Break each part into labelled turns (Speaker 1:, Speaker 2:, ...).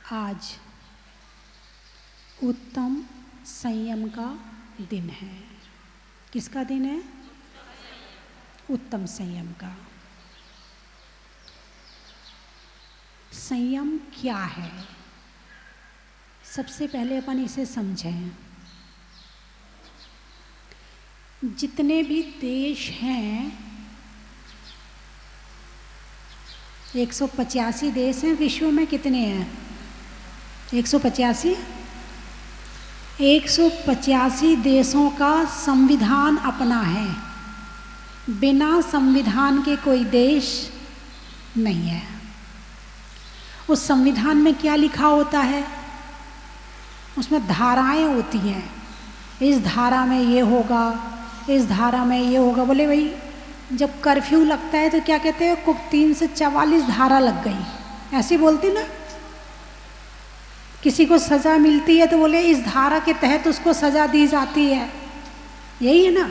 Speaker 1: आज उत्तम संयम का दिन है। किसका दिन है? उत्तम संयम का। संयम क्या है? सबसे पहले अपन इसे समझें। जितने भी देश हैं, 185 देश हैं। विश्व में कितने हैं? 185। 185 देशों का संविधान अपना है। बिना संविधान के कोई देश नहीं है। उस संविधान में क्या लिखा होता है? उसमें धाराएं होती हैं। इस धारा में ये होगा, इस धारा में ये होगा। बोले भाई, जब कर्फ्यू लगता है तो क्या कहते हैं? 3 से 44 धारा लग गई, ऐसी बोलती ना। किसी को सज़ा मिलती है तो बोले इस धारा के तहत उसको सज़ा दी जाती है। यही है ना।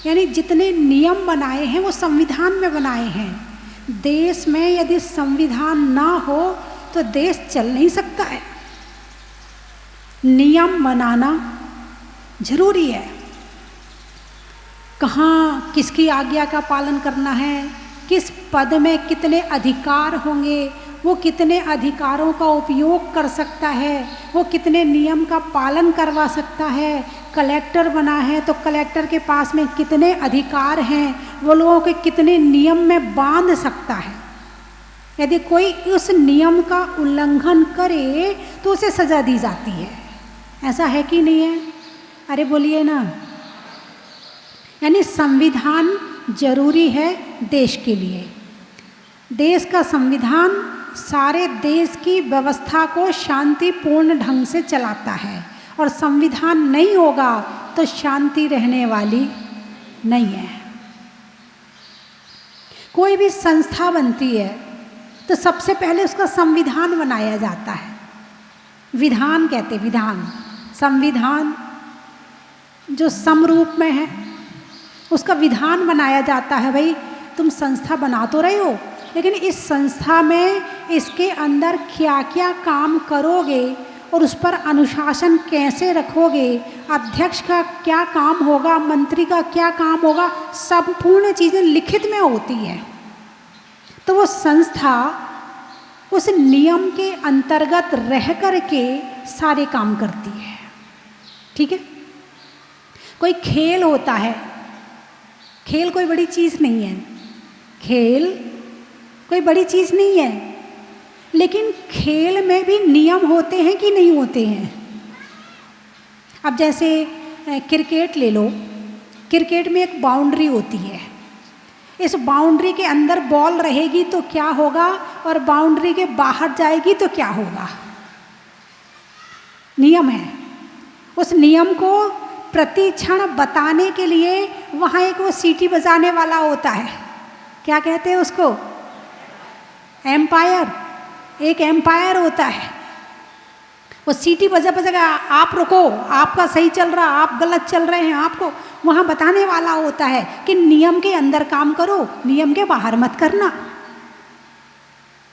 Speaker 1: यानी जितने नियम बनाए हैं वो संविधान में बनाए हैं। देश में यदि संविधान ना हो तो देश चल नहीं सकता है। नियम बनाना जरूरी है। कहाँ किसकी आज्ञा का पालन करना है, किस पद में कितने अधिकार होंगे, वो कितने अधिकारों का उपयोग कर सकता है, वो कितने नियम का पालन करवा सकता है। कलेक्टर बना है तो कलेक्टर के पास में कितने अधिकार हैं, वो लोगों के कितने नियम में बांध सकता है। यदि कोई उस नियम का उल्लंघन करे तो उसे सज़ा दी जाती है। ऐसा है कि नहीं है? अरे बोलिए ना। यानी संविधान जरूरी है देश के लिए। देश का संविधान सारे देश की व्यवस्था को शांतिपूर्ण ढंग से चलाता है, और संविधान नहीं होगा तो शांति रहने वाली नहीं है। कोई भी संस्था बनती है तो सबसे पहले उसका संविधान बनाया जाता है। विधान कहते, विधान, संविधान जो समरूप में है उसका विधान बनाया जाता है। भाई तुम संस्था बना तो रहे हो, लेकिन इस संस्था में इसके अंदर क्या क्या काम करोगे और उस पर अनुशासन कैसे रखोगे, अध्यक्ष का क्या काम होगा, मंत्री का क्या काम होगा, संपूर्ण चीज़ें लिखित में होती हैं। तो वो संस्था उस नियम के अंतर्गत रह कर के सारे काम करती है। ठीक है। कोई खेल होता है, खेल कोई बड़ी चीज़ नहीं है। खेल कोई बड़ी चीज़ नहीं है, लेकिन खेल में भी नियम होते हैं कि नहीं होते हैं? अब जैसे क्रिकेट ले लो। क्रिकेट में एक बाउंड्री होती है। इस बाउंड्री के अंदर बॉल रहेगी तो क्या होगा, और बाउंड्री के बाहर जाएगी तो क्या होगा? नियम है। उस नियम को प्रति क्षण बताने के लिए वहाँ एक वो सीटी बजाने वाला होता है। क्या कहते हैं उसको? एम्पायर। एक एम्पायर होता है। वो सीटी बजा आप रुको, आपका सही चल रहा, आप गलत चल रहे हैं, आपको वहाँ बताने वाला होता है कि नियम के अंदर काम करो, नियम के बाहर मत करना।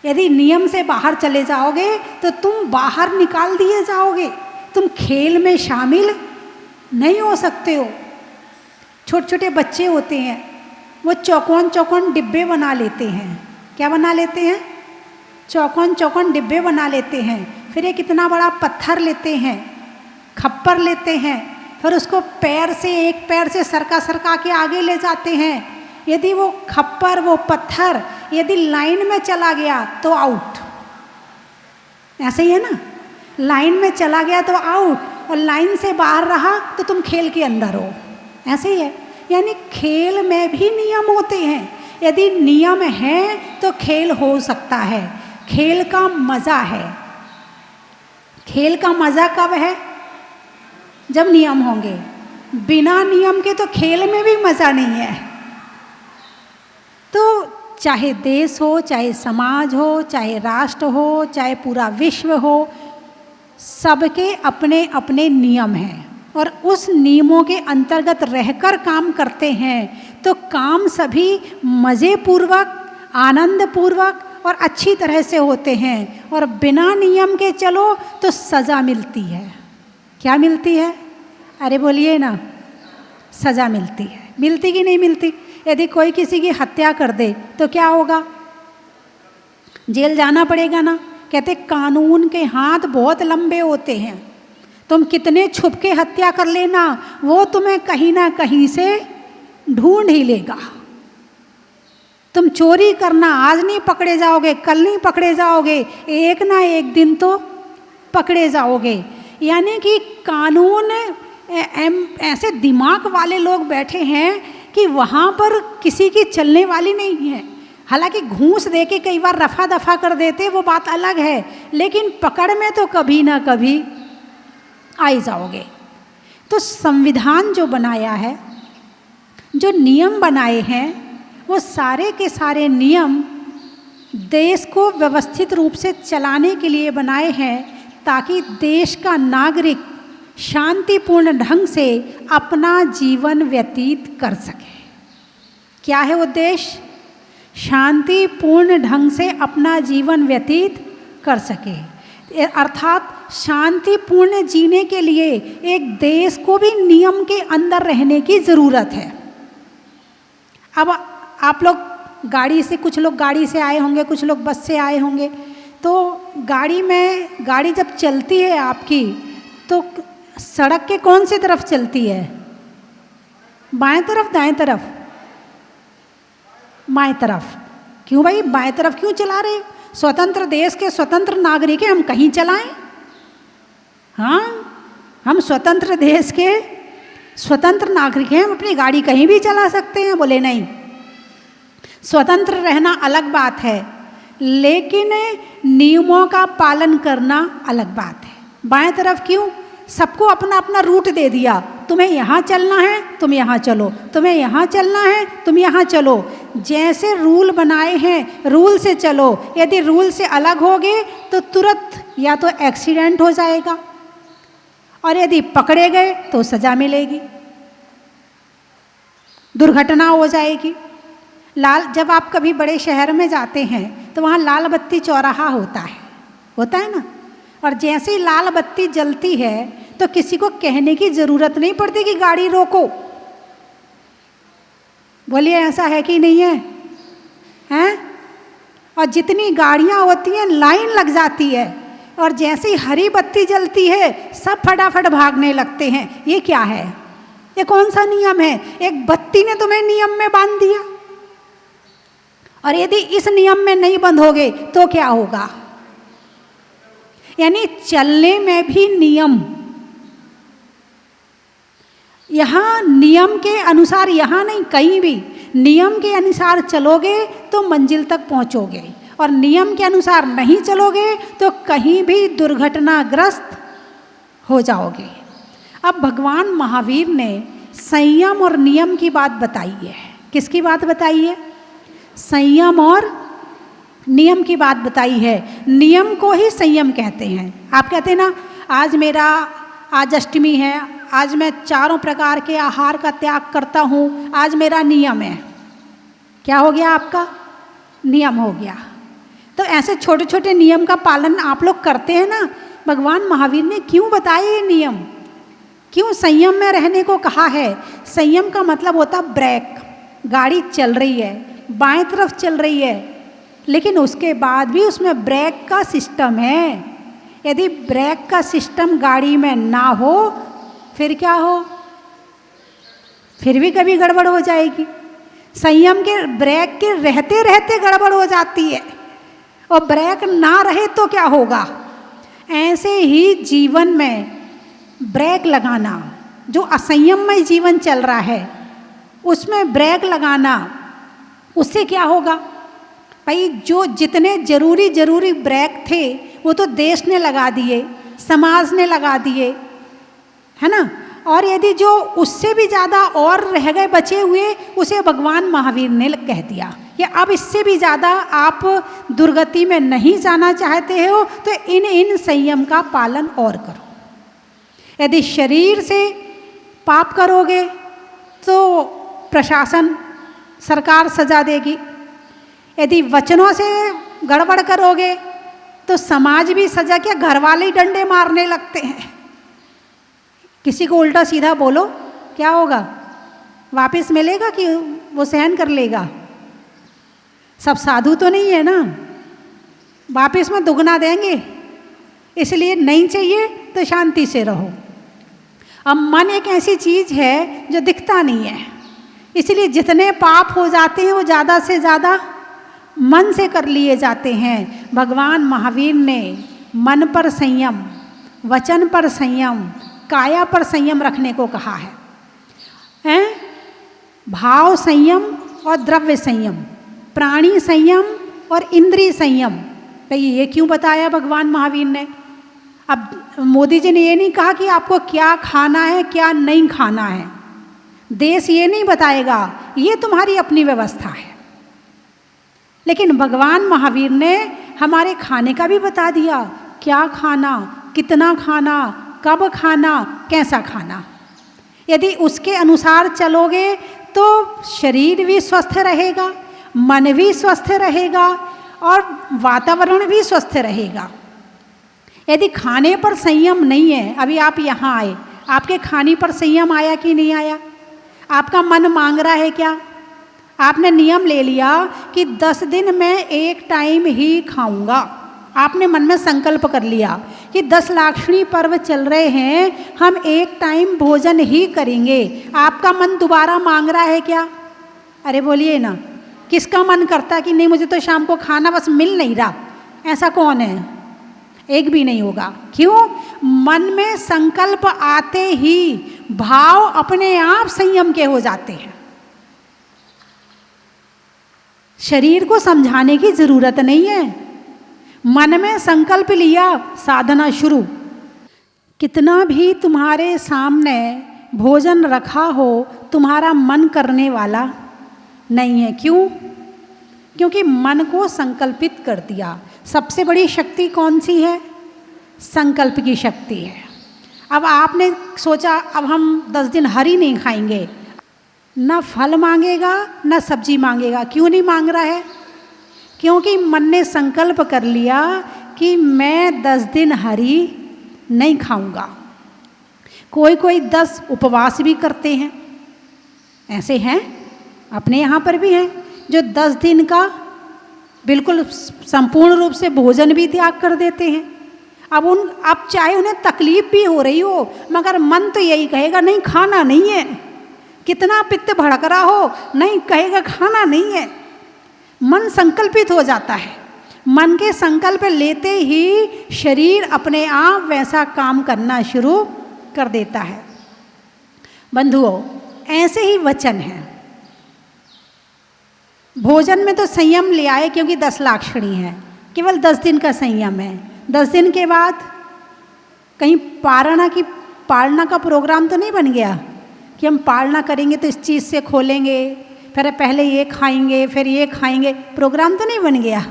Speaker 1: यदि नियम से बाहर चले जाओगे तो तुम बाहर निकाल दिए जाओगे, तुम खेल में शामिल नहीं हो सकते हो। छोटे छोटे बच्चे होते हैं, वो चौकोन चौकोन डिब्बे बना लेते हैं। क्या बना लेते हैं? चौकोन चौकोन डिब्बे बना लेते हैं। फिर एक इतना बड़ा पत्थर लेते हैं, खप्पर लेते हैं, फिर उसको पैर से, एक पैर से सरका सरका के आगे ले जाते हैं। यदि वो खप्पर, वो पत्थर यदि लाइन में चला गया तो आउट। ऐसे ही है ना। लाइन में चला गया तो आउट, और लाइन से बाहर रहा तो तुम खेल के अंदर हो। ऐसे ही है। यानी खेल में भी नियम होते हैं। यदि नियम है तो खेल हो सकता है। खेल का मज़ा है। खेल का मज़ा कब है? जब नियम होंगे। बिना नियम के तो खेल में भी मज़ा नहीं है। तो चाहे देश हो, चाहे समाज हो, चाहे राष्ट्र हो, चाहे पूरा विश्व हो, सबके अपने अपने नियम हैं, और उस नियमों के अंतर्गत रहकर काम करते हैं तो काम सभी मज़ेपूर्वक, आनंदपूर्वक और अच्छी तरह से होते हैं, और बिना नियम के चलो तो सज़ा मिलती है। क्या मिलती है? अरे बोलिए ना, सज़ा मिलती है। मिलती कि नहीं मिलती? यदि कोई किसी की हत्या कर दे तो क्या होगा? जेल जाना पड़ेगा ना। कहते कानून के हाथ बहुत लंबे होते हैं, तुम कितने छुप के हत्या कर लेना, वो तुम्हें कहीं ना कहीं से ढूंढ ही लेगा। तुम चोरी करना, आज नहीं पकड़े जाओगे, कल नहीं पकड़े जाओगे, एक ना एक दिन तो पकड़े जाओगे। यानी कि कानून ऐसे दिमाग वाले लोग बैठे हैं कि वहाँ पर किसी की चलने वाली नहीं है। हालांकि घूंस दे के कई बार रफा दफा कर देते, वो बात अलग है, लेकिन पकड़ में तो कभी ना कभी आ ही जाओगे। तो संविधान जो बनाया है, जो नियम बनाए हैं, वो सारे के सारे नियम देश को व्यवस्थित रूप से चलाने के लिए बनाए हैं, ताकि देश का नागरिक शांतिपूर्ण ढंग से अपना जीवन व्यतीत कर सके। क्या है उद्देश्य? शांतिपूर्ण ढंग से अपना जीवन व्यतीत कर सके। अर्थात शांतिपूर्ण जीने के लिए एक देश को भी नियम के अंदर रहने की ज़रूरत है। अब आप लोग गाड़ी से, कुछ लोग गाड़ी से आए होंगे, कुछ लोग बस से आए होंगे, तो गाड़ी जब चलती है आपकी, तो सड़क के कौन सी तरफ चलती है? बाएं तरफ, दाएं तरफ? बाएं तरफ। क्यों भाई बाएं तरफ क्यों चला रहे? स्वतंत्र देश के स्वतंत्र नागरिक हैं, हम कहीं चलाएं? हाँ, हम स्वतंत्र देश के स्वतंत्र नागरिक हैं, हम अपनी गाड़ी कहीं भी चला सकते हैं। बोले नहीं, स्वतंत्र रहना अलग बात है, लेकिन नियमों का पालन करना अलग बात है। बाएं तरफ क्यों? सबको अपना अपना रूट दे दिया, तुम्हें यहाँ चलना है तुम यहाँ चलो, तुम्हें यहाँ चलना है तुम यहाँ चलो। जैसे रूल बनाए हैं रूल से चलो, यदि रूल से अलग होगे तो तुरंत या तो एक्सीडेंट हो जाएगा, और यदि पकड़े गए तो सज़ा मिलेगी, दुर्घटना हो जाएगी। जब आप कभी बड़े शहर में जाते हैं तो वहाँ लाल बत्ती चौराहा होता है ना, और जैसे ही लाल बत्ती जलती है तो किसी को कहने की ज़रूरत नहीं पड़ती कि गाड़ी रोको। बोलिए ऐसा है कि नहीं है? हैं? और जितनी गाड़ियाँ होती हैं लाइन लग जाती है, और जैसे ही हरी बत्ती जलती है सब फटाफट भागने लगते हैं। ये क्या है? ये कौन सा नियम है? एक बत्ती ने तुम्हें नियम में बांध दिया, और यदि इस नियम में नहीं बंधोगे तो क्या होगा? यानी चलने में भी नियम, यहाँ नियम के अनुसार, यहाँ नहीं कहीं भी नियम के अनुसार चलोगे तो मंजिल तक पहुँचोगे, और नियम के अनुसार नहीं चलोगे तो कहीं भी दुर्घटनाग्रस्त हो जाओगे। अब भगवान महावीर ने संयम और नियम की बात बताई है। किसकी बात बताई है? संयम और नियम की बात बताई है। नियम को ही संयम कहते हैं। आप कहते हैं ना, आज अष्टमी है, आज मैं 4 प्रकार के आहार का त्याग करता हूँ, आज मेरा नियम है। क्या हो गया? आपका नियम हो गया। तो ऐसे छोटे छोटे नियम का पालन आप लोग करते हैं ना। भगवान महावीर ने क्यों बताए ये नियम, क्यों संयम में रहने को कहा है? संयम का मतलब होता ब्रेक। गाड़ी चल रही है, बाएं तरफ चल रही है, लेकिन उसके बाद भी उसमें ब्रेक का सिस्टम है। यदि ब्रेक का सिस्टम गाड़ी में ना हो फिर क्या हो? फिर भी कभी गड़बड़ हो जाएगी। संयम के ब्रेक के रहते रहते गड़बड़ हो जाती है, और ब्रेक ना रहे तो क्या होगा? ऐसे ही जीवन में ब्रेक लगाना, जो असंयममय जीवन चल रहा है उसमें ब्रेक लगाना, उससे क्या होगा भाई? जो जितने जरूरी ब्रेक थे वो तो देश ने लगा दिए, समाज ने लगा दिए, है ना। और यदि जो उससे भी ज़्यादा और रह गए बचे हुए, उसे भगवान महावीर ने कह दिया कि अब इससे भी ज़्यादा आप दुर्गति में नहीं जाना चाहते हो तो इन संयम का पालन और करो। यदि शरीर से पाप करोगे तो प्रशासन, सरकार सजा देगी। यदि वचनों से गड़बड़ करोगे तो समाज भी सजा, क्या घर वाले ही डंडे मारने लगते हैं। किसी को उल्टा सीधा बोलो क्या होगा, वापस मिलेगा कि वो सहन कर लेगा? सब साधु तो नहीं है ना, वापस में दुगना देंगे। इसलिए नहीं चाहिए तो शांति से रहो। अब मन एक ऐसी चीज़ है जो दिखता नहीं है, इसलिए जितने पाप हो जाते हैं वो ज़्यादा से ज़्यादा मन से कर लिए जाते हैं। भगवान महावीर ने मन पर संयम, वचन पर संयम, काया पर संयम रखने को कहा है। भाव संयम और द्रव्य संयम, प्राणी संयम और इंद्रिय संयम। भाई ये क्यों बताया भगवान महावीर ने? अब मोदी जी ने ये नहीं कहा कि आपको क्या खाना है क्या नहीं खाना है, देश ये नहीं बताएगा, ये तुम्हारी अपनी व्यवस्था है। लेकिन भगवान महावीर ने हमारे खाने का भी बता दिया, क्या खाना, कितना खाना, कब खाना, कैसा खाना। यदि उसके अनुसार चलोगे तो शरीर भी स्वस्थ रहेगा, मन भी स्वस्थ रहेगा और वातावरण भी स्वस्थ रहेगा। यदि खाने पर संयम नहीं है, अभी आप यहाँ आए, आपके खाने पर संयम आया कि नहीं आया? आपका मन मांग रहा है क्या? आपने नियम ले लिया कि 10 दिन मैं एक टाइम ही खाऊंगा। आपने मन में संकल्प कर लिया कि 10 लाक्षणी पर्व चल रहे हैं, हम एक टाइम भोजन ही करेंगे। आपका मन दोबारा मांग रहा है क्या? अरे बोलिए ना, किसका मन करता है कि नहीं मुझे तो शाम को खाना बस मिल नहीं रहा? ऐसा कौन है? एक भी नहीं होगा। क्यों? मन में संकल्प आते ही भाव अपने आप संयम के हो जाते हैं। शरीर को समझाने की जरूरत नहीं है, मन में संकल्प लिया, साधना शुरू। कितना भी तुम्हारे सामने भोजन रखा हो, तुम्हारा मन करने वाला नहीं है। क्यों? क्योंकि मन को संकल्पित कर दिया। सबसे बड़ी शक्ति कौन सी है? संकल्प की शक्ति है। अब आपने सोचा अब हम 10 दिन हरी नहीं खाएंगे, ना फल मांगेगा ना सब्जी मांगेगा। क्यों नहीं मांग रहा है? क्योंकि मन ने संकल्प कर लिया कि मैं 10 दिन हरी नहीं खाऊंगा। कोई कोई 10 उपवास भी करते हैं, ऐसे हैं, अपने यहाँ पर भी हैं जो 10 दिन का बिल्कुल संपूर्ण रूप से भोजन भी त्याग कर देते हैं। अब चाहे उन्हें तकलीफ भी हो रही हो, मगर मन तो यही कहेगा नहीं खाना नहीं है। कितना पित्त भड़क रहा हो, नहीं कहेगा खाना नहीं है। मन संकल्पित हो जाता है। मन के संकल्प लेते ही शरीर अपने आप वैसा काम करना शुरू कर देता है। बंधुओं, ऐसे ही वचन है। भोजन में तो संयम ले आए क्योंकि 10 लाक्षणी है, केवल 10 दिन का संयम है। 10 दिन के बाद कहीं पालना का प्रोग्राम तो नहीं बन गया कि हम पालना करेंगे तो इस चीज़ से खोलेंगे, फिर पहले ये खाएंगे फिर ये खाएंगे। प्रोग्राम तो नहीं बन गया।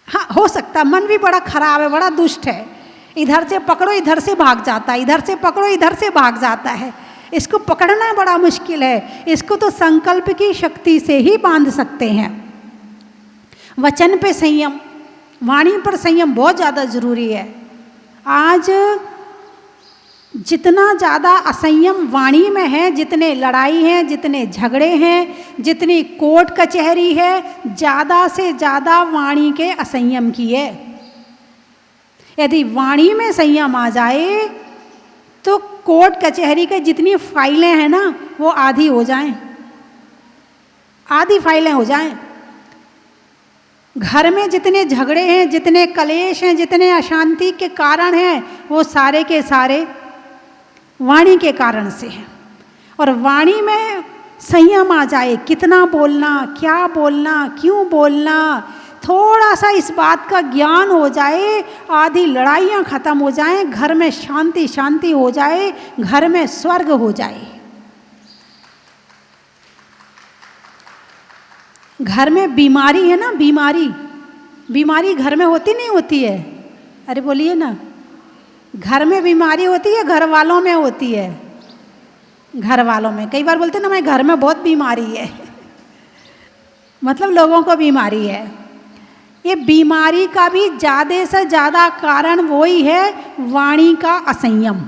Speaker 1: हाँ, हो सकता, मन भी बड़ा खराब है, बड़ा दुष्ट है। इधर से पकड़ो इधर से भाग जाता है, इधर से पकड़ो इधर से भाग जाता है। इसको पकड़ना बड़ा मुश्किल है। इसको तो संकल्प की शक्ति से ही बांध सकते हैं। वचन पे संयम, वाणी पर संयम बहुत ज़्यादा जरूरी है। आज जितना ज़्यादा असंयम वाणी में है, जितने लड़ाई हैं, जितने झगड़े हैं, जितनी कोर्ट कचहरी है, ज़्यादा से ज़्यादा वाणी के असंयम की है। यदि वाणी में संयम आ जाए तो कोर्ट कचहरी के जितनी फाइलें हैं ना, वो आधी हो जाएं, आधी फाइलें हो जाएं। घर में जितने झगड़े हैं, जितने कलेश हैं, जितने अशांति के कारण हैं, वो सारे के सारे वाणी के कारण से हैं। और वाणी में संयम आ जाए, कितना बोलना, क्या बोलना, क्यों बोलना, थोड़ा सा इस बात का ज्ञान हो जाए, आधी लड़ाइयाँ खत्म हो जाएं, घर में शांति शांति हो जाए, घर में स्वर्ग हो जाए। घर में बीमारी है ना, बीमारी घर में होती नहीं होती है? अरे बोलिए ना, घर में बीमारी होती है, घर वालों में होती है। घर वालों में कई बार बोलते ना, मैं घर में बहुत बीमारी है। मतलब लोगों को बीमारी है। ये बीमारी का भी ज़्यादा से ज़्यादा कारण वही है, वाणी का असंयम।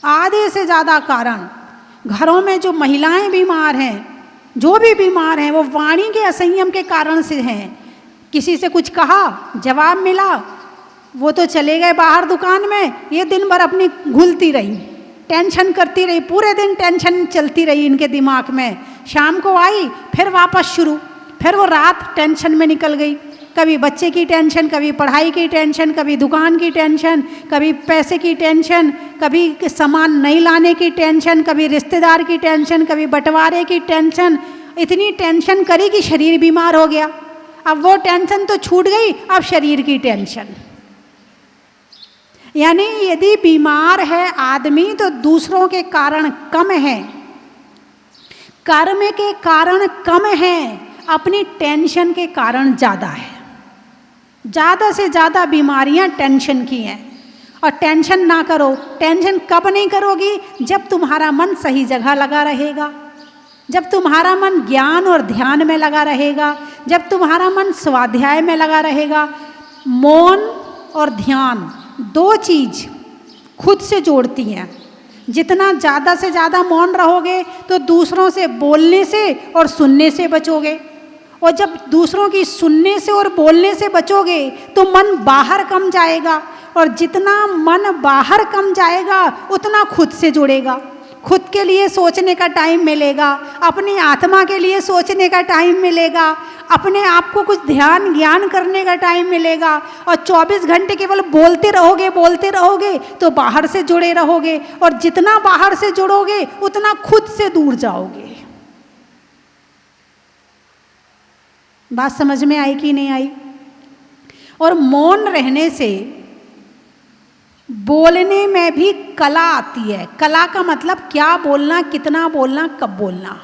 Speaker 1: आधे से ज़्यादा कारण घरों में जो महिलाएं बीमार हैं, जो भी बीमार हैं, वो वाणी के असंयम के कारण से हैं। किसी से कुछ कहा, जवाब मिला, वो तो चले गए बाहर दुकान में, ये दिन भर अपनी घुलती रही, टेंशन करती रही, पूरे दिन टेंशन चलती रही इनके दिमाग में। शाम को आई फिर वापस शुरू, फिर वो रात टेंशन में निकल गई। कभी बच्चे की टेंशन, कभी पढ़ाई की टेंशन, कभी दुकान की टेंशन, कभी पैसे की टेंशन, कभी सामान नहीं लाने की टेंशन, कभी रिश्तेदार की टेंशन, कभी बंटवारे की टेंशन। इतनी टेंशन करी कि शरीर बीमार हो गया। अब वो टेंशन तो छूट गई, अब शरीर की टेंशन। यानी यदि बीमार है आदमी तो दूसरों के कारण कम है, कर्म के कारण कम है, अपनी टेंशन के कारण ज़्यादा है। ज़्यादा से ज़्यादा बीमारियां टेंशन की हैं। और टेंशन ना करो। टेंशन कब नहीं करोगी? जब तुम्हारा मन सही जगह लगा रहेगा, जब तुम्हारा मन ज्ञान और ध्यान में लगा रहेगा, जब तुम्हारा मन स्वाध्याय में लगा रहेगा। मौन और ध्यान दो चीज़ खुद से जोड़ती हैं। जितना ज़्यादा से ज़्यादा मौन रहोगे तो दूसरों से बोलने से और सुनने से बचोगे। और जब दूसरों की सुनने से और बोलने से बचोगे तो मन बाहर कम जाएगा, और जितना मन बाहर कम जाएगा उतना खुद से जुड़ेगा। खुद के लिए सोचने का टाइम मिलेगा, अपनी आत्मा के लिए सोचने का टाइम मिलेगा, अपने आप को कुछ ध्यान ज्ञान करने का टाइम मिलेगा। और 24 घंटे केवल बोलते रहोगे तो बाहर से जुड़े रहोगे, और जितना बाहर से जुड़ोगे उतना खुद से दूर जाओगे। बात समझ में आई कि नहीं आई? और मौन रहने से बोलने में भी कला आती है। कला का मतलब क्या बोलना, कितना बोलना, कब बोलना।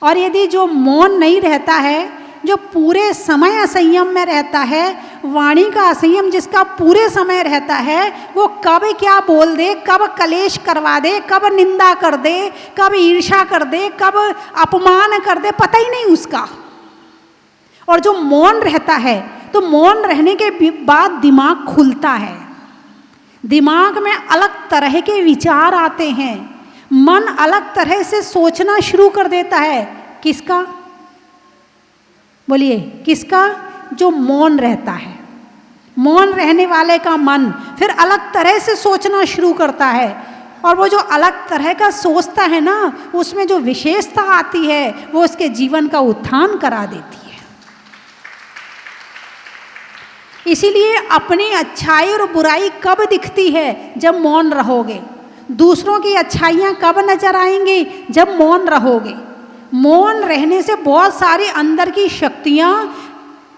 Speaker 1: और यदि जो मौन नहीं रहता है, जो पूरे समय असंयम में रहता है, वाणी का असंयम जिसका पूरे समय रहता है, वो कब क्या बोल दे, कब कलेश करवा दे, कब निंदा कर दे, कब ईर्ष्या कर दे, कब अपमान कर दे, पता ही नहीं उसका। और जो मौन रहता है तो मौन रहने के बाद दिमाग खुलता है, दिमाग में अलग तरह के विचार आते हैं, मन अलग तरह से सोचना शुरू कर देता है। किसका? बोलिए किसका? जो मौन रहता है। मौन रहने वाले का मन फिर अलग तरह से सोचना शुरू करता है, और वो जो अलग तरह का सोचता है ना, उसमें जो विशेषता आती है वो उसके जीवन का उत्थान करा देती है। इसीलिए अपनी अच्छाई और बुराई कब दिखती है? जब मौन रहोगे। दूसरों की अच्छाइयाँ कब नजर आएंगी? जब मौन रहोगे। मौन रहने से बहुत सारी अंदर की शक्तियाँ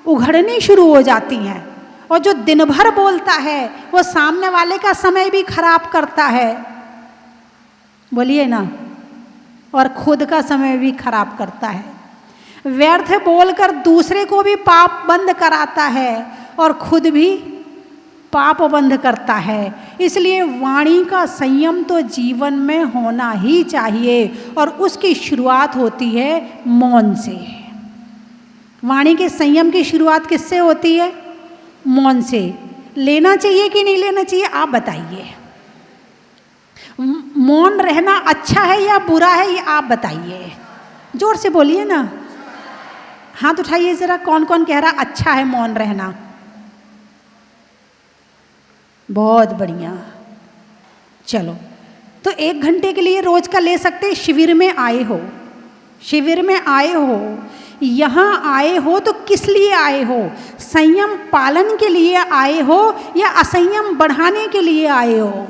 Speaker 1: उघड़नी शुरू हो जाती हैं। और जो दिन भर बोलता है वो सामने वाले का समय भी खराब करता है, बोलिए ना, और खुद का समय भी खराब करता है। व्यर्थ बोलकर दूसरे को भी पाप बंद कराता है और खुद भी पाप बंद करता है। इसलिए वाणी का संयम तो जीवन में होना ही चाहिए, और उसकी शुरुआत होती है मौन से। वाणी के संयम की शुरुआत किससे होती है? मौन से। लेना चाहिए कि नहीं लेना चाहिए, आप बताइए। मौन रहना अच्छा है या बुरा है, ये आप बताइए। जोर से बोलिए ना, हाथ उठाइए जरा। कौन कौन कह रहा अच्छा है मौन रहना? बहुत बढ़िया। चलो, तो 1 घंटे के लिए रोज का ले सकते। शिविर में आए हो, शिविर में आए हो, यहाँ आए हो तो किस लिए आए हो? संयम पालन के लिए आए हो या असंयम बढ़ाने के लिए आए हो?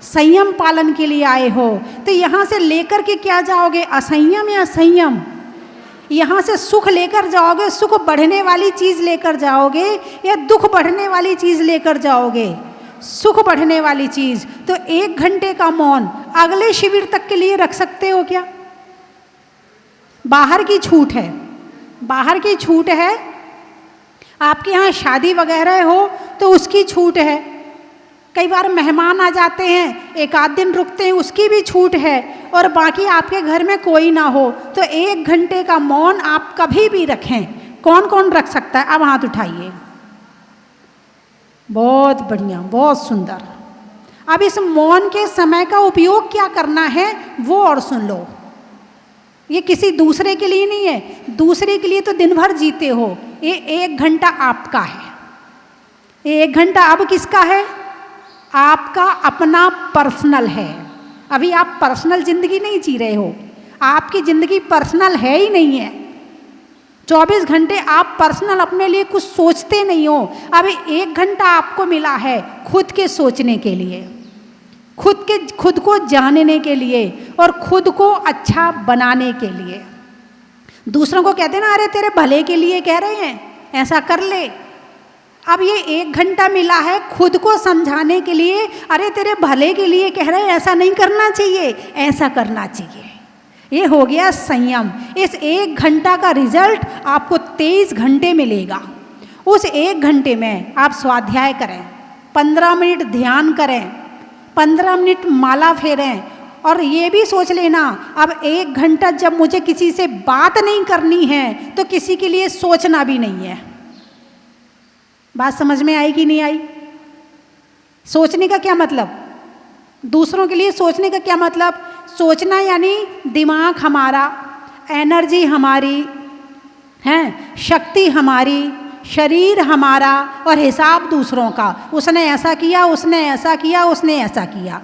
Speaker 1: संयम पालन के लिए आए हो। तो यहाँ से लेकर के क्या जाओगे? असंयम या संयम? यहाँ से सुख लेकर जाओगे, सुख बढ़ने वाली चीज़ लेकर जाओगे, या दुख बढ़ने वाली चीज़ लेकर जाओगे? सुख बढ़ने वाली चीज़। तो 1 घंटे का मौन अगले शिविर तक के लिए रख सकते हो क्या? बाहर की छूट है, बाहर की छूट है। आपके यहाँ शादी वगैरह हो तो उसकी छूट है। कई बार मेहमान आ जाते हैं, 1 आध दिन रुकते हैं, उसकी भी छूट है। और बाकी आपके घर में कोई ना हो तो 1 घंटे का मौन आप कभी भी रखें। कौन कौन रख सकता है? अब हाथ उठाइए। बहुत बढ़िया, बहुत सुंदर। अब इस मौन के समय का उपयोग क्या करना है वो और सुन लो। ये किसी दूसरे के लिए नहीं है, दूसरे के लिए तो दिन भर जीते हो। ये 1 घंटा आपका है। ये 1 घंटा अब किसका है? आपका अपना पर्सनल है। अभी आप पर्सनल जिंदगी नहीं जी रहे हो, आपकी जिंदगी पर्सनल है ही नहीं है। 24 घंटे आप पर्सनल अपने लिए कुछ सोचते नहीं हो। अभी 1 घंटा आपको मिला है खुद के सोचने के लिए, खुद को जानने के लिए और खुद को अच्छा बनाने के लिए। दूसरों को कहते ना, अरे तेरे भले के लिए कह रहे हैं, ऐसा कर ले। अब ये 1 घंटा मिला है खुद को समझाने के लिए, अरे तेरे भले के लिए कह रहे हैं, ऐसा नहीं करना चाहिए, ऐसा करना चाहिए। ये हो गया संयम। इस 1 घंटा का रिजल्ट आपको 23 घंटे मिलेगा। उस 1 घंटे में आप स्वाध्याय करें, 15 मिनट ध्यान करें, 15 मिनट माला फेरें। और ये भी सोच लेना, अब 1 घंटा जब मुझे किसी से बात नहीं करनी है तो किसी के लिए सोचना भी नहीं है। बात समझ में आई कि नहीं आई? सोचने का क्या मतलब? दूसरों के लिए सोचने का क्या मतलब? सोचना यानी दिमाग हमारा, एनर्जी हमारी है, शक्ति हमारी, शरीर हमारा और हिसाब दूसरों का। उसने ऐसा किया, उसने ऐसा किया, उसने ऐसा किया।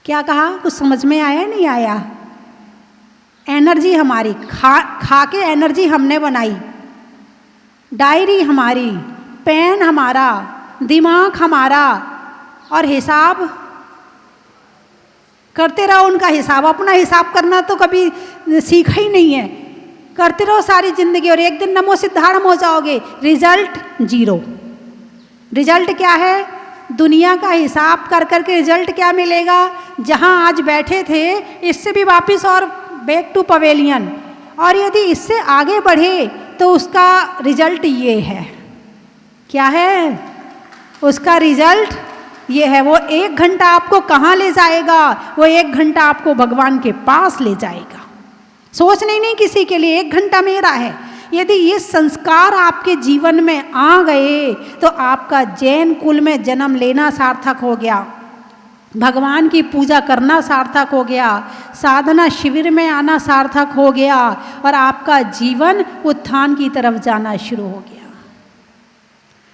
Speaker 1: क्या कहा? कुछ समझ में आया नहीं आया? एनर्जी हमारी, खा के एनर्जी हमने बनाई। डायरी हमारी, पेन हमारा, दिमाग हमारा और हिसाब करते रहो। उनका हिसाब, अपना हिसाब करना तो कभी सीखा ही नहीं है। करते रहो सारी जिंदगी और एक दिन नमो सिद्धार्थ हो जाओगे। रिजल्ट 0। रिजल्ट क्या है? दुनिया का हिसाब कर करके रिजल्ट क्या मिलेगा? जहां आज बैठे थे इससे भी वापस और बैक टू पवेलियन। और यदि इससे आगे बढ़े तो उसका रिजल्ट ये है। क्या है उसका रिजल्ट? ये है। वो 1 घंटा आपको कहाँ ले जाएगा? वो 1 घंटा आपको भगवान के पास ले जाएगा। सोचने नहीं किसी के लिए, 1 घंटा मेरा है। यदि ये संस्कार आपके जीवन में आ गए तो आपका जैन कुल में जन्म लेना सार्थक हो गया, भगवान की पूजा करना सार्थक हो गया, साधना शिविर में आना सार्थक हो गया और आपका जीवन उत्थान की तरफ जाना शुरू हो गया।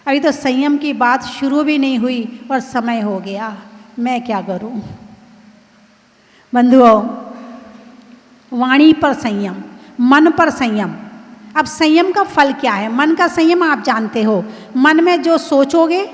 Speaker 1: अभी तो संयम की बात शुरू भी नहीं हुई और समय हो गया। मैं क्या करूं? बंधुओं, वाणी पर संयम, मन पर संयम। अब संयम का फल क्या है? मन का संयम आप जानते हो। मन में जो सोचोगे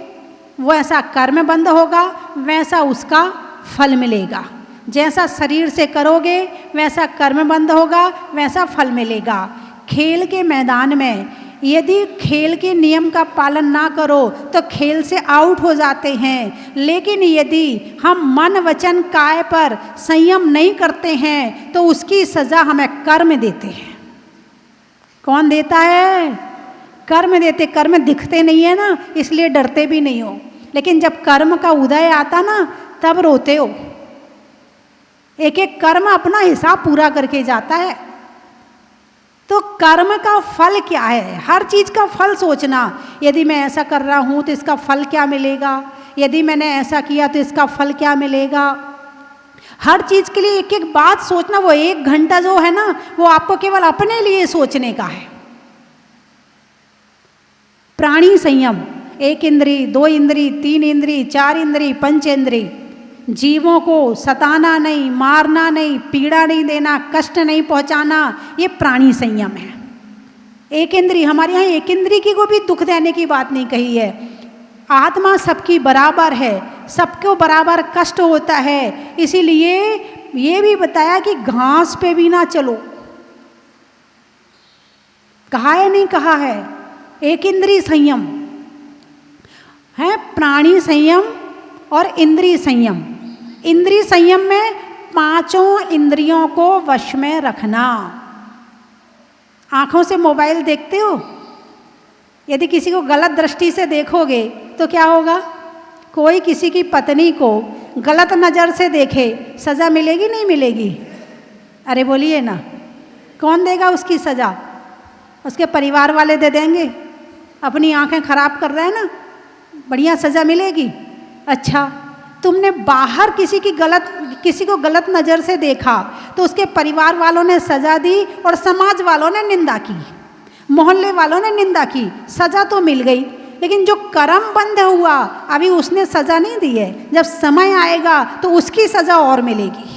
Speaker 1: वैसा कर्म बंध होगा, वैसा उसका फल मिलेगा। जैसा शरीर से करोगे वैसा कर्म बंध होगा, वैसा फल मिलेगा। खेल के मैदान में यदि खेल के नियम का पालन ना करो तो खेल से आउट हो जाते हैं। लेकिन यदि हम मन वचन काय पर संयम नहीं करते हैं तो उसकी सज़ा हमें कर्म देते हैं। कौन देता है? कर्म देते। कर्म दिखते नहीं है ना, इसलिए डरते भी नहीं हो। लेकिन जब कर्म का उदय आता ना तब रोते हो। एक एक कर्म अपना हिसाब पूरा करके जाता है। तो कर्म का फल क्या है? हर चीज का फल सोचना। यदि मैं ऐसा कर रहा हूं तो इसका फल क्या मिलेगा? यदि मैंने ऐसा किया तो इसका फल क्या मिलेगा? हर चीज के लिए एक एक बात सोचना। वो 1 घंटा जो है ना वो आपको केवल अपने लिए सोचने का है। प्राणी संयम, 1 इंद्री, 2 इंद्री, 3 इंद्री, 4 इंद्री, 5 इंद्री। जीवों को सताना नहीं, मारना नहीं, पीड़ा नहीं देना, कष्ट नहीं पहुंचाना, ये प्राणी संयम है। 1 इंद्री, हमारे यहाँ 1 इंद्री की को भी दुख देने की बात नहीं कही है। आत्मा सबकी बराबर है, सबको बराबर कष्ट होता है। इसीलिए ये भी बताया कि घास पे भी ना चलो। कहा है नहीं कहा है? 1 इंद्री संयम है, प्राणी संयम और इंद्रिय संयम। इंद्रिय संयम में 5 इंद्रियों को वश में रखना। आंखों से मोबाइल देखते हो, यदि किसी को गलत दृष्टि से देखोगे तो क्या होगा? कोई किसी की पत्नी को गलत नज़र से देखे, सज़ा मिलेगी नहीं मिलेगी? अरे बोलिए ना, कौन देगा उसकी सज़ा? उसके परिवार वाले दे देंगे। अपनी आंखें खराब कर रहे हैं ना, बढ़िया सज़ा मिलेगी। अच्छा, तुमने बाहर किसी को गलत नज़र से देखा तो उसके परिवार वालों ने सज़ा दी और समाज वालों ने निंदा की, मोहल्ले वालों ने निंदा की, सज़ा तो मिल गई, लेकिन जो कर्म बंद हुआ अभी उसने सज़ा नहीं दी है। जब समय आएगा तो उसकी सज़ा और मिलेगी।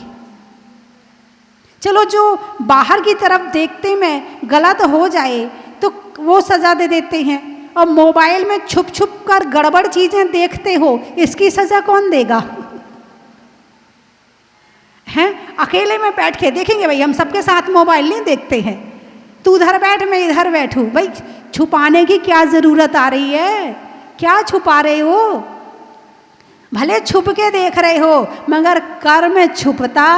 Speaker 1: चलो, जो बाहर की तरफ देखते में गलत हो जाए तो वो सज़ा दे देते हैं, और मोबाइल में छुप छुप कर गड़बड़ चीज़ें देखते हो, इसकी सज़ा कौन देगा? हैं, अकेले में बैठ के देखेंगे भाई, हम सबके साथ मोबाइल नहीं देखते हैं, तू उधर बैठ मैं इधर बैठूं, भाई छुपाने की क्या ज़रूरत आ रही है? क्या छुपा रहे हो? भले छुप के देख रहे हो मगर कर्म छुपता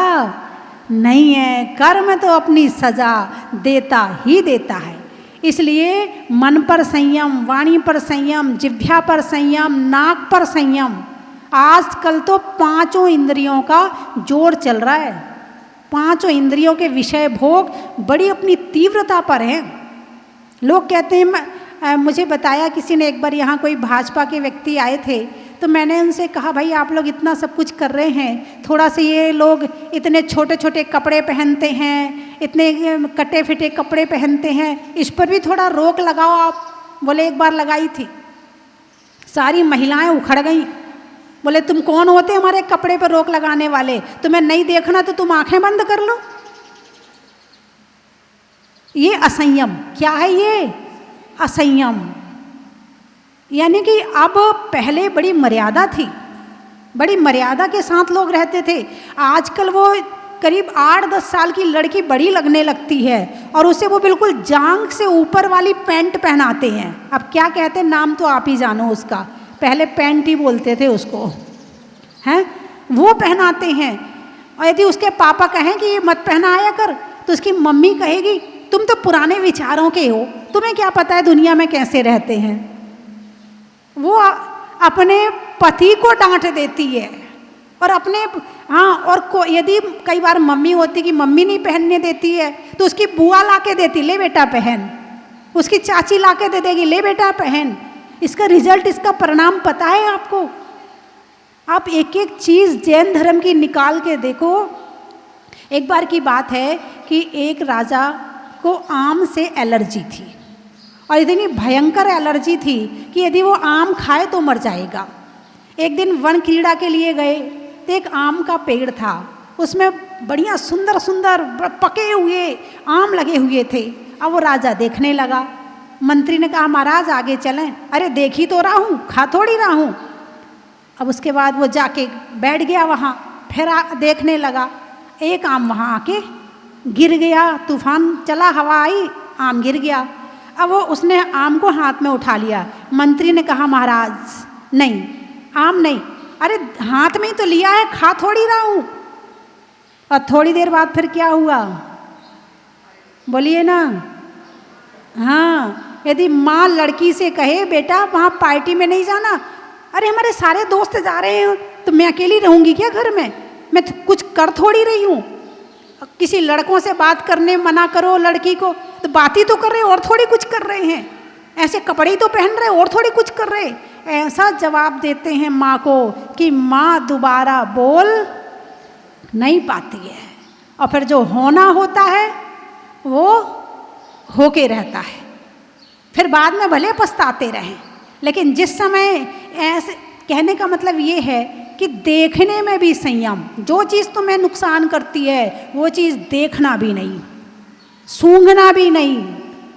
Speaker 1: नहीं है। कर्म तो अपनी सज़ा देता ही देता है। इसलिए मन पर संयम, वाणी पर संयम, जिह्वा पर संयम, नाक पर संयम। आजकल तो 5 इंद्रियों का जोर चल रहा है। 5 इंद्रियों के विषय भोग बड़ी अपनी तीव्रता पर हैं। लोग कहते हैं, मुझे बताया किसी ने, एक बार यहाँ कोई भाजपा के व्यक्ति आए थे, तो मैंने उनसे कहा, भाई आप लोग इतना सब कुछ कर रहे हैं, थोड़ा से ये लोग इतने छोटे छोटे कपड़े पहनते हैं, इतने कटे फिटे कपड़े पहनते हैं, इस पर भी थोड़ा रोक लगाओ आप। बोले एक बार लगाई थी, सारी महिलाएं उखड़ गईं। बोले तुम कौन होते हमारे कपड़े पर रोक लगाने वाले? तुम्हें नहीं देखना तो तुम आंखें बंद कर लो। ये असंयम। क्या है ये? असंयम। यानी कि अब पहले बड़ी मर्यादा थी, बड़ी मर्यादा के साथ लोग रहते थे। आजकल वो करीब 8-10 साल की लड़की बड़ी लगने लगती है और उसे वो बिल्कुल जांघ से ऊपर वाली पैंट पहनाते हैं। अब क्या कहते हैं, नाम तो आप ही जानो उसका, पहले पैंट ही बोलते थे उसको, हैं? वो पहनाते हैं। और यदि उसके पापा कहें कि ये मत पहनाया कर, तो उसकी मम्मी कहेगी तुम तो पुराने विचारों के हो, तुम्हें क्या पता है दुनिया में कैसे रहते हैं। वो अपने पति को डांट देती है और अपने यदि कई बार मम्मी होती कि मम्मी नहीं पहनने देती है तो उसकी बुआ ला के देती, ले बेटा पहन। उसकी चाची ला के दे देगी, ले बेटा पहन। इसका रिजल्ट, इसका परिणाम पता है आपको? आप एक एक चीज़ जैन धर्म की निकाल के देखो। एक बार की बात है कि एक राजा को आम से एलर्जी थी और इतनी भयंकर एलर्जी थी कि यदि वो आम खाए तो मर जाएगा। एक दिन वन क्रीड़ा के लिए गए तो एक आम का पेड़ था, उसमें बढ़िया सुंदर सुंदर पके हुए आम लगे हुए थे। अब वो राजा देखने लगा। मंत्री ने कहा महाराज आगे चलें। अरे देख ही तो रहा हूँ, खा थोड़ी रहा हूँ। अब उसके बाद वो जाके बैठ गया वहाँ, फिर देखने लगा। एक आम वहाँ आके गिर गया, तूफान चला, हवा आई, आम गिर गया। अब वो उसने आम को हाथ में उठा लिया। मंत्री ने कहा महाराज नहीं, आम नहीं। अरे हाथ में ही तो लिया है, खा थोड़ी रहा हूँ। और थोड़ी देर बाद फिर क्या हुआ, बोलिए ना? हाँ, यदि माँ लड़की से कहे बेटा वहाँ पार्टी में नहीं जाना, अरे हमारे सारे दोस्त जा रहे हैं तो मैं अकेली रहूँगी क्या घर में? मैं कुछ कर थोड़ी रही हूँ। किसी लड़कों से बात करने मना करो लड़की को तो बात ही तो कर रहे और थोड़ी कुछ कर रहे हैं, ऐसे कपड़े ही तो पहन रहे और थोड़ी कुछ कर रहे। ऐसा जवाब देते हैं माँ को कि माँ दोबारा बोल नहीं पाती है और फिर जो होना होता है वो होके रहता है। फिर बाद में भले पछताते रहें, लेकिन जिस समय ऐसे, कहने का मतलब ये है कि देखने में भी संयम। जो चीज़ तुम्हें नुकसान करती है वो चीज़ देखना भी नहीं, सूंघना भी नहीं,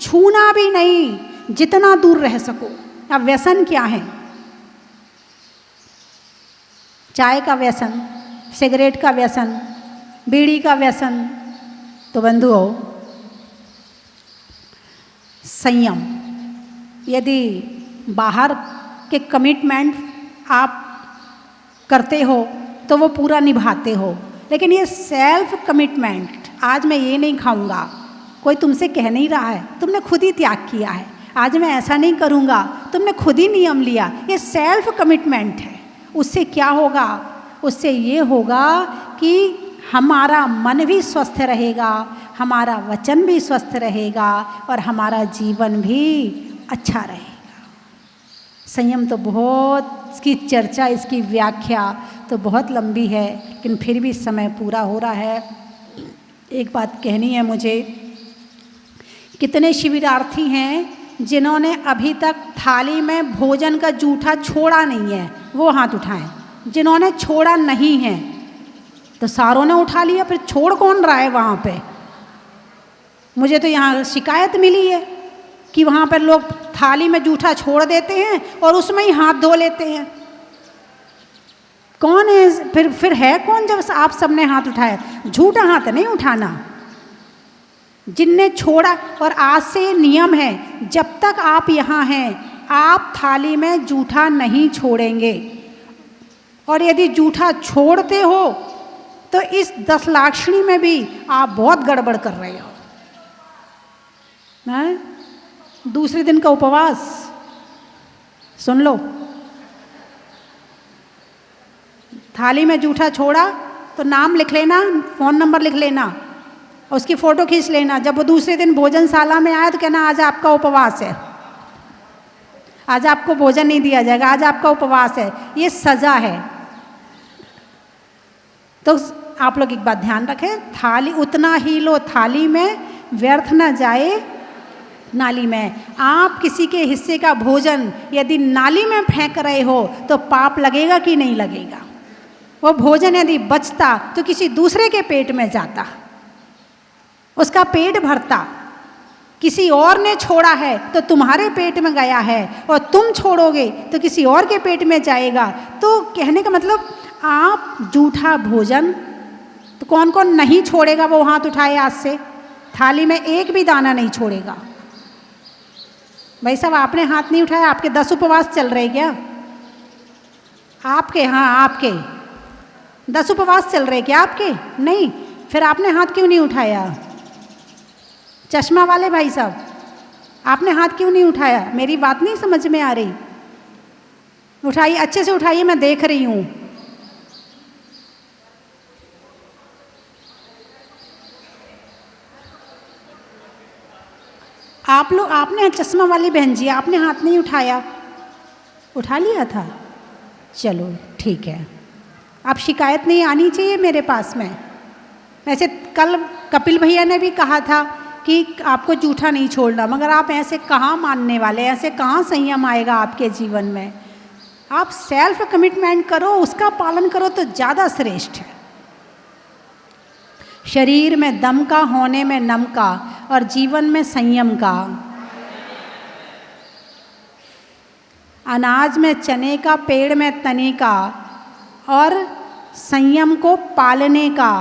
Speaker 1: छूना भी नहीं, जितना दूर रह सको। अब व्यसन क्या है? चाय का व्यसन, सिगरेट का व्यसन, बीड़ी का व्यसन। तो बंधुओं, संयम। यदि बाहर के कमिटमेंट आप करते हो तो वो पूरा निभाते हो, लेकिन ये सेल्फ कमिटमेंट, आज मैं ये नहीं खाऊंगा, कोई तुमसे कह नहीं रहा है, तुमने खुद ही त्याग किया है। आज मैं ऐसा नहीं करूंगा, तुमने खुद ही नियम लिया। ये सेल्फ कमिटमेंट है। उससे क्या होगा? उससे ये होगा कि हमारा मन भी स्वस्थ रहेगा, हमारा वचन भी स्वस्थ रहेगा और हमारा जीवन भी अच्छा रहेगा। संयम तो बहुत, इसकी चर्चा, इसकी व्याख्या तो बहुत लंबी है, लेकिन फिर भी समय पूरा हो रहा है। एक बात कहनी है मुझे, कितने शिविरार्थी हैं जिन्होंने अभी तक थाली में भोजन का जूठा छोड़ा नहीं है, वो हाथ उठाएं। जिन्होंने छोड़ा नहीं है, तो सारों ने उठा लिया, फिर छोड़ कौन रहा है वहाँ पे? मुझे तो यहाँ शिकायत मिली है कि वहाँ पर लोग थाली में जूठा छोड़ देते हैं और उसमें ही हाथ धो लेते हैं। कौन है फिर है कौन जब आप सबने हाथ उठाया? झूठा हाथ नहीं उठाना। जिनने छोड़ा, और आज से नियम है, जब तक आप यहाँ हैं आप थाली में जूठा नहीं छोड़ेंगे, और यदि जूठा छोड़ते हो तो इस 10 लाक्षणी में भी आप बहुत गड़बड़ कर रहे हो। हैं? दूसरे दिन का उपवास सुन लो, थाली में जूठा छोड़ा तो नाम लिख लेना, फ़ोन नंबर लिख लेना, उसकी फ़ोटो खींच लेना। जब वो दूसरे दिन भोजनशाला में आए तो कहना आज आपका उपवास है, आज आपको भोजन नहीं दिया जाएगा, आज आपका उपवास है। ये सज़ा है। तो आप लोग एक बात ध्यान रखें, थाली उतना ही लो थाली में, व्यर्थ ना जाए नाली में। आप किसी के हिस्से का भोजन यदि नाली में फेंक रहे हो तो पाप लगेगा कि नहीं लगेगा? वो भोजन यदि बचता तो किसी दूसरे के पेट में जाता, उसका पेट भरता। किसी और ने छोड़ा है तो तुम्हारे पेट में गया है, और तुम छोड़ोगे तो किसी और के पेट में जाएगा। तो कहने का मतलब, आप जूठा भोजन तो कौन कौन नहीं छोड़ेगा? वो हाथ उठाए आज से, थाली में एक भी दाना नहीं छोड़ेगा। भाई साहब, आपने हाथ नहीं उठाया, आपके 10 उपवास चल रहे क्या? आपके, हाँ आपके 10 उपवास चल रहे क्या आपके? नहीं, फिर आपने हाथ क्यों नहीं उठाया? चश्मा वाले भाई साहब, आपने हाथ क्यों नहीं उठाया? मेरी बात नहीं समझ में आ रही? उठाइए, अच्छे से उठाइए, मैं देख रही हूँ। आप लोग, आपने, चश्मा वाली बहन जी, आपने हाथ नहीं उठाया, उठा लिया था? चलो ठीक है, अब शिकायत नहीं आनी चाहिए मेरे पास में। वैसे कल कपिल भैया ने भी कहा था कि आपको जूठा नहीं छोड़ना, मगर आप ऐसे कहाँ मानने वाले, ऐसे कहाँ संयम आएगा आपके जीवन में? आप सेल्फ कमिटमेंट करो, उसका पालन करो तो ज़्यादा श्रेष्ठ है। शरीर में दम का, होने में नम का, और जीवन में संयम का। अनाज में चने का, पेड़ में तने का, और संयम को पालने का।